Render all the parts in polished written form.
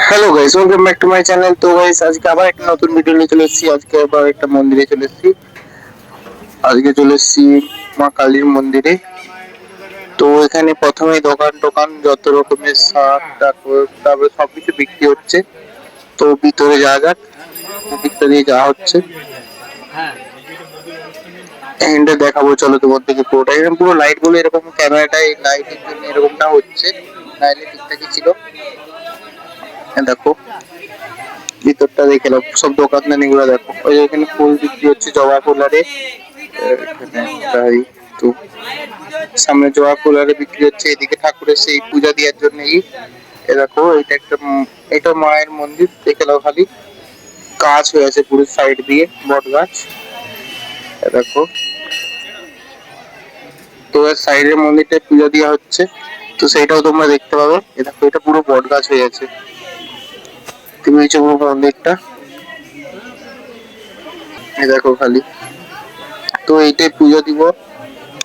Hello guys, welcome back to my channel. তো guys, আজকে আবার একটা নতুন ভিডিও নিয়ে চলে এসেছি। আজকে আবার একটা মন্দিরে চলে এসেছি। আজকে চলে এসেছি মা কালীর মন্দিরে। তো এখানে প্রথমেই দোকান টোকান যত রকমের শাক তারপরে সবকিছু বিক্রি হচ্ছে। তো ভিতরে যাওয়া যাক, দিকটা দিয়ে যাওয়া হচ্ছে। এখানটা দেখাবো, চলো তোমার থেকে পুরোটা। এখানে পুরো লাইট গুলো এরকম, ক্যামেরাটাই লাইটের জন্য এরকমটা হচ্ছে, নাইলে ঠিকঠাকই ছিল। দেখো ভিতরটা দেখে নাও, সব দোকানদানি গুলো দেখো। ওই যে এখানে ফুল বিক্রি হচ্ছে, জবা ফুল আরে এখানে তাই তো সামনে জবা ফুল আরে বিক্রি হচ্ছে। এদিকে ঠাকুরের সেই পূজা দেওয়ার জন্য এ দেখো, এটা একটা এটা মায়ের মন্দির, দেখে নাও খালি। গাছ হয়ে আছে পুরো সাইড দিয়ে, বট গাছ। এ দেখো, তো এর সাইডের মন্দিরটায় পূজা দেওয়া হচ্ছে, তো সেইটাও তোমরা দেখতে পাবে। এ দেখো, এটা পুরো বট গাছ হয়ে আছে, তুমি হচ্ছে পুরো মন্দিরটা। এ দেখো খালি, তো এইটাই পুজো দিব।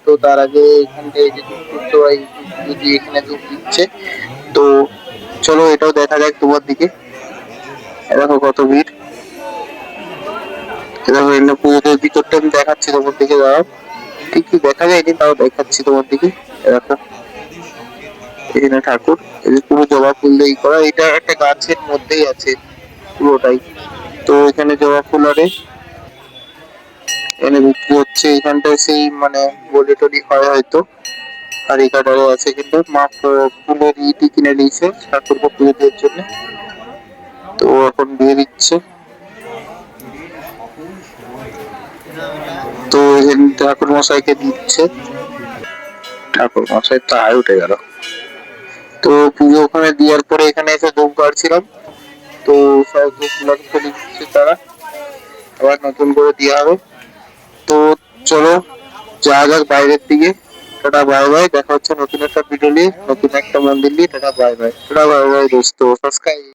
তো তার আগে এখান থেকে যে যদি এখানে ধূপ দিচ্ছে, তো চলো এটাও দেখা যাক তোমার দিকে। দেখো কত ভিড়। দেখো এখানে পুজোর ভিতরটা আমি দেখাচ্ছি তোমার দিকে, দাঁড়াও। ঠিক কি দেখা যায়নি, তাও দেখাচ্ছি তোমার দিকে। দেখো এখানে ঠাকুর, এই যে পুরো জবা ফুল দিয়ে করা, এটা একটা গাছের মধ্যেই আছে পুরোটাই। তো এখানে জবা ফুল আরে এনে বিক্রি হচ্ছে। এখানটায় সেই মানে বলি টলি হয় হয়তো। আর এই কাটারও আছে, কিন্তু মা ফুলের ইটি কিনে নিয়েছে ঠাকুরকে পুজো দেওয়ার জন্য। তো এখন দিয়ে দিচ্ছে। তো এখানে ঠাকুর মশাইকে দিচ্ছে। ঠাকুর মশাই তো আয় উঠে গেল। তো পুজো ওখানে দেওয়ার পরে এখানে এসে ধূপ কাটছিলাম। তো সব ধূপ গুলো ফেলে দিচ্ছে তারা, আবার নতুন করে দেওয়া হবে। তো চলো যাওয়া যাক বাইরের দিকে। টাটা বাই বাই, দেখা হচ্ছে নতুন একটা ভিডিও নিয়ে, নতুন একটা মন্দির নিয়ে। Tata bye bye, tata bye bye দোস্ত, সাবস্ক্রাইব।